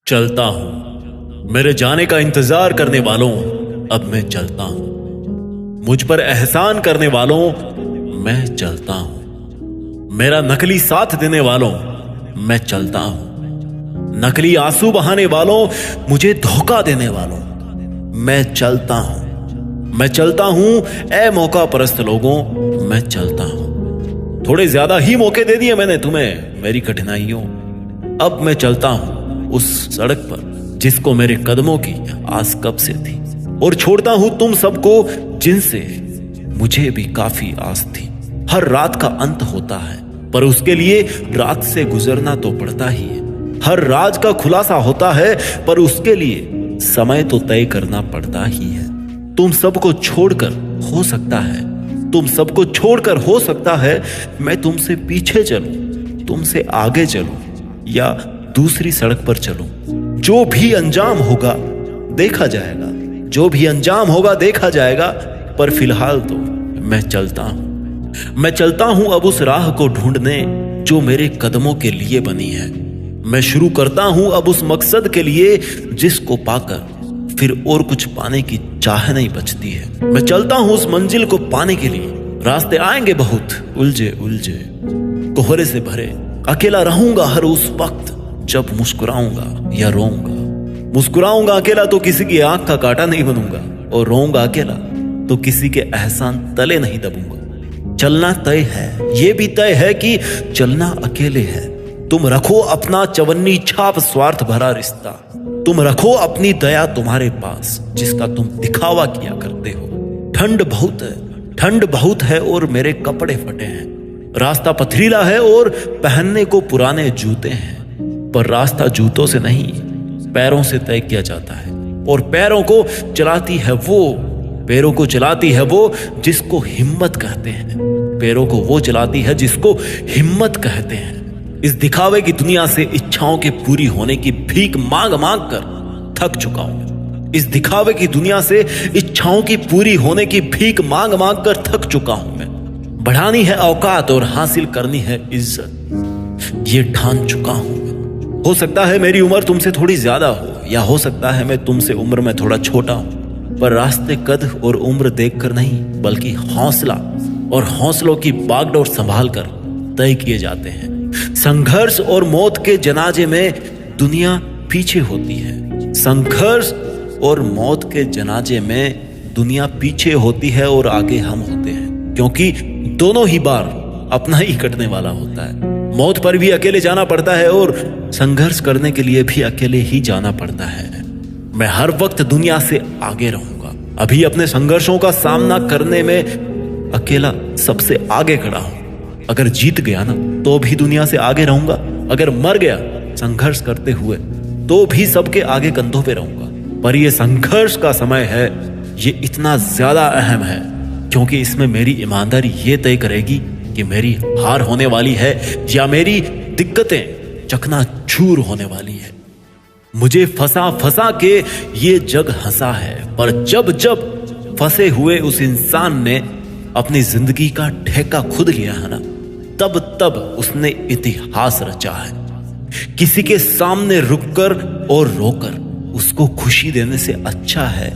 चलता हूं मेरे जाने का इंतजार करने वालों, अब मैं चलता हूं। मुझ पर एहसान करने वालों, मैं चलता हूं। मेरा नकली साथ देने वालों, मैं चलता हूं। नकली आंसू बहाने वालों, मुझे धोखा देने वालों, मैं चलता हूं। मैं चलता हूं ए मौका परस्त लोगों, मैं चलता हूं। थोड़े ज्यादा ही मौके दे दिए मैंने तुम्हें मेरी कठिनाइयों। अब मैं चलता हूं उस सड़क पर जिसको मेरे कदमों की आस कब से थी, और छोड़ता हूं तुम सबको जिनसे मुझे भी काफी आस थी। हर रात का अंत होता है, पर उसके लिए रात से गुजरना तो पड़ता ही है। हर राज का खुलासा होता है, पर उसके लिए समय तो तय करना पड़ता ही है। तुम सबको छोड़कर हो सकता है, तुम सबको छोड़कर हो सकता है मैं तुमसे पीछे चलूं, तुमसे आगे चलूं, या दूसरी सड़क पर चलूं। जो भी अंजाम होगा देखा जाएगा, जो भी अंजाम होगा देखा जाएगा, पर फिलहाल तो मैं चलता हूं। मैं चलता हूं अब उस राह को ढूंढने जो मेरे कदमों के लिए बनी है। मैं शुरू करता हूं अब उस मकसद के लिए जिसको पाकर फिर और कुछ पाने की चाह नहीं बचती है। मैं चलता हूं उस मंजिल को पाने के लिए। रास्ते आएंगे बहुत उलझे उलझे, कोहरे से भरे। अकेला रहूंगा हर उस वक्त जब मुस्कुराऊंगा या रोऊंगा। मुस्कुराऊंगा अकेला तो किसी की आंख का कांटा नहीं बनूंगा, और रोऊंगा अकेला तो किसी के एहसान तले नहीं दबूंगा। चलना तय है, ये भी तय है कि चलना अकेले है। तुम रखो अपना चवन्नी छाप स्वार्थ भरा रिश्ता। तुम रखो अपनी दया तुम्हारे पास जिसका तुम दिखावा किया करते हो। ठंड बहुत है, ठंड बहुत है और मेरे कपड़े फटे हैं। रास्ता पथरीला है और पहनने को पुराने जूते हैं, पर रास्ता जूतों से नहीं पैरों से तय किया जाता है। और पैरों को चलाती है वो जिसको हिम्मत कहते हैं। पैरों को वो चलाती है जिसको हिम्मत कहते हैं। इस दिखावे की दुनिया से इच्छाओं के पूरी होने की भीख मांग मांग कर थक चुका हूं। इस दिखावे की दुनिया से इच्छाओं की पूरी होने की भीख मांग मांग कर थक चुका हूं मैं। बढ़ानी है औकात और हासिल करनी है इज्जत, ये ठान चुका हूं मैं। हो सकता है मेरी उम्र तुमसे थोड़ी ज्यादा हो, या हो सकता है मैं तुमसे उम्र में थोड़ा छोटा हूं, पर रास्ते कद और उम्र देखकर नहीं बल्कि हौसला और हौसलों की बागडोर संभाल कर तय किए जाते हैं। संघर्ष और मौत के जनाजे में दुनिया पीछे होती है। संघर्ष और मौत के जनाजे में दुनिया पीछे होती है और आगे हम होते हैं, क्योंकि दोनों ही बार अपना ही कटने वाला होता है। मौत पर भी अकेले जाना पड़ता है और संघर्ष करने के लिए भी अकेले ही जाना पड़ता है। मैं हर वक्त दुनिया से आगे रहूंगा। अभी अपने संघर्षों का सामना करने में अकेला सबसे आगे खड़ा हूं। अगर जीत गया ना तो भी दुनिया से आगे रहूंगा, अगर मर गया संघर्ष करते हुए तो भी सबके आगे कंधों पे रहूंगा। पर यह संघर्ष का समय है, ये इतना ज्यादा अहम है क्योंकि इसमें मेरी ईमानदारी ये तय करेगी कि मेरी हार होने वाली है या मेरी दिक्कतें चकनाचूर होने वाली है। मुझे फंसा फंसा के ये जग हंसा है, पर जब जब फंसे हुए उस इंसान ने अपनी जिंदगी का ठेका खुद लिया है ना, तब तब उसने इतिहास रचा है। किसी के सामने रुककर और रोकर उसको खुशी देने से अच्छा है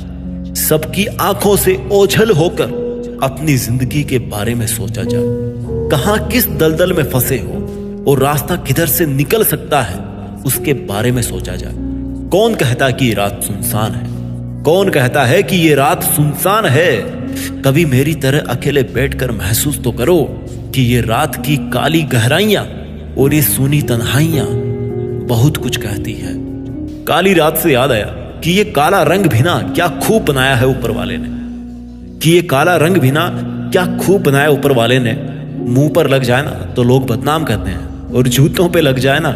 सबकी आंखों से ओझल होकर अपनी जिंदगी के बारे में सोचा जाए। कहां किस दलदल में फंसे हो और रास्ता किधर से निकल सकता है उसके बारे में सोचा जाए। कौन कहता कि ये रात सुनसान है? कौन कहता है कि ये रात सुनसान है? कभी मेरी तरह अकेले बैठकर महसूस तो करो कि ये रात की काली गहराइयां और ये सूनी तन्हाइयां बहुत कुछ कहती है। काली रात से याद आया कि ये काला रंग भी ना क्या खूब बनाया है ऊपर वाले ने, कि ये काला रंग भी ना क्या खूब बनाया ऊपर वाले ने। मुंह पर लग जाए ना तो लोग बदनाम करते हैं, और जूतों पे लग जाए ना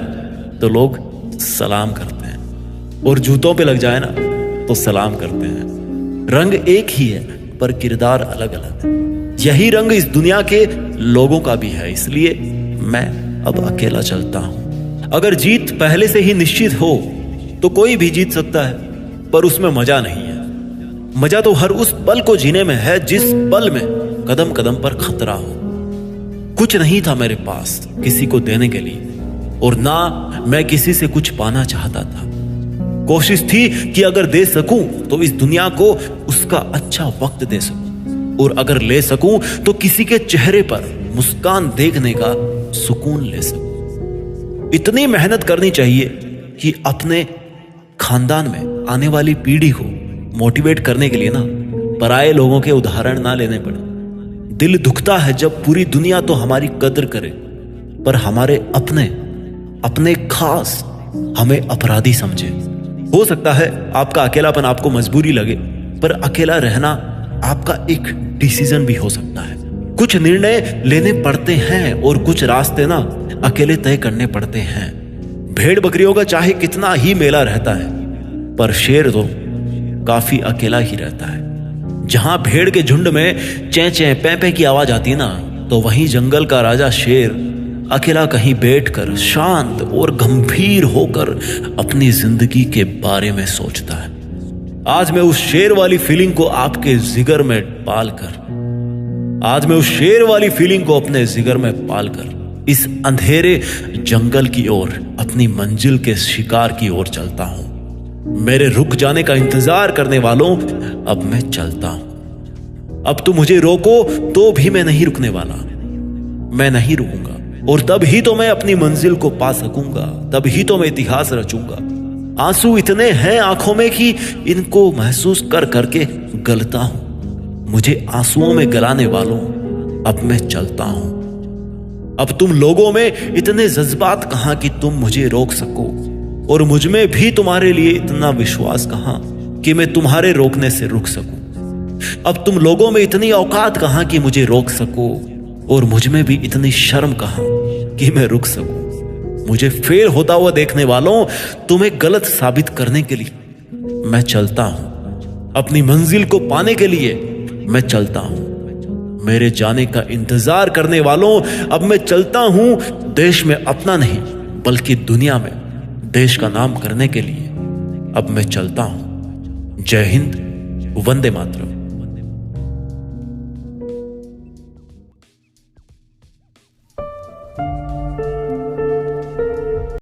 तो लोग सलाम करते हैं, और जूतों पे लग जाए ना तो सलाम करते हैं। रंग एक ही है पर किरदार अलग अलग है। यही रंग इस दुनिया के लोगों का भी है, इसलिए मैं अब अकेला चलता हूं। अगर जीत पहले से ही निश्चित हो तो कोई भी जीत सकता है, पर उसमें मजा नहीं है। मजा तो हर उस पल को जीने में है जिस पल में कदम कदम पर खतरा हो। कुछ नहीं था मेरे पास किसी को देने के लिए, और ना मैं किसी से कुछ पाना चाहता था। कोशिश थी कि अगर दे सकूं तो इस दुनिया को उसका अच्छा वक्त दे सकूं, और अगर ले सकूं तो किसी के चेहरे पर मुस्कान देखने का सुकून ले सकूं। इतनी मेहनत करनी चाहिए कि अपने खानदान में आने वाली पीढ़ी को मोटिवेट करने के लिए ना पराये लोगों के उदाहरण ना लेने पड़े। दिल दुखता है जब पूरी दुनिया तो हमारी कद्र करे, पर हमारे अपने खास हमें अपराधी समझे। हो सकता है आपका अकेलापन आपको मजबूरी लगे, पर अकेला रहना आपका एक डिसीजन भी हो सकता है। कुछ निर्णय लेने पड़ते हैं और कुछ रास्ते ना अकेले तय करने पड़ते हैं। भेड़ बकरियों का चाहे कितना ही मेला रहता है, पर शेर तो काफी अकेला ही रहता है। जहां भेड़ के झुंड में चैं चैं पै पै की आवाज आती ना, तो वहीं जंगल का राजा शेर अकेला कहीं बैठकर शांत और गंभीर होकर अपनी जिंदगी के बारे में सोचता है। आज मैं उस शेर वाली फीलिंग को आपके जिगर में पालकर अपने जिगर में पालकर इस अंधेरे जंगल की ओर अपनी मंजिल के शिकार की ओर चलता हूं। मेरे रुक जाने का इंतजार करने वालों, अब मैं चलता हूं। अब तुम मुझे रोको तो भी मैं नहीं रुकने वाला। मैं नहीं रुकूंगा, और तब ही तो मैं अपनी मंजिल को पा सकूंगा, तब ही तो मैं इतिहास रचूंगा। आंसू इतने हैं आंखों में कि इनको महसूस कर करके गलता हूं। मुझे आंसुओं में गलाने वालों, अब मैं चलता हूं। अब तुम लोगों में इतने जज्बात कहां कि तुम मुझे रोक सको, और मुझ में भी तुम्हारे लिए इतना विश्वास कहां कि मैं तुम्हारे रोकने से रुक सकूं। अब तुम लोगों में इतनी औकात कहां कि मुझे रोक सको, और मुझ में भी इतनी शर्म कहां कि मैं रुक सकूं। मुझे फेल होता हुआ देखने वालों, तुम्हें गलत साबित करने के लिए मैं चलता हूं। अपनी मंजिल को पाने के लिए मैं चलता हूं। मेरे जाने का इंतजार करने वालों, अब मैं चलता हूं। देश में अपना नहीं बल्कि दुनिया में देश का नाम करने के लिए अब मैं चलता हूं। जय हिंद, वंदे मातरम।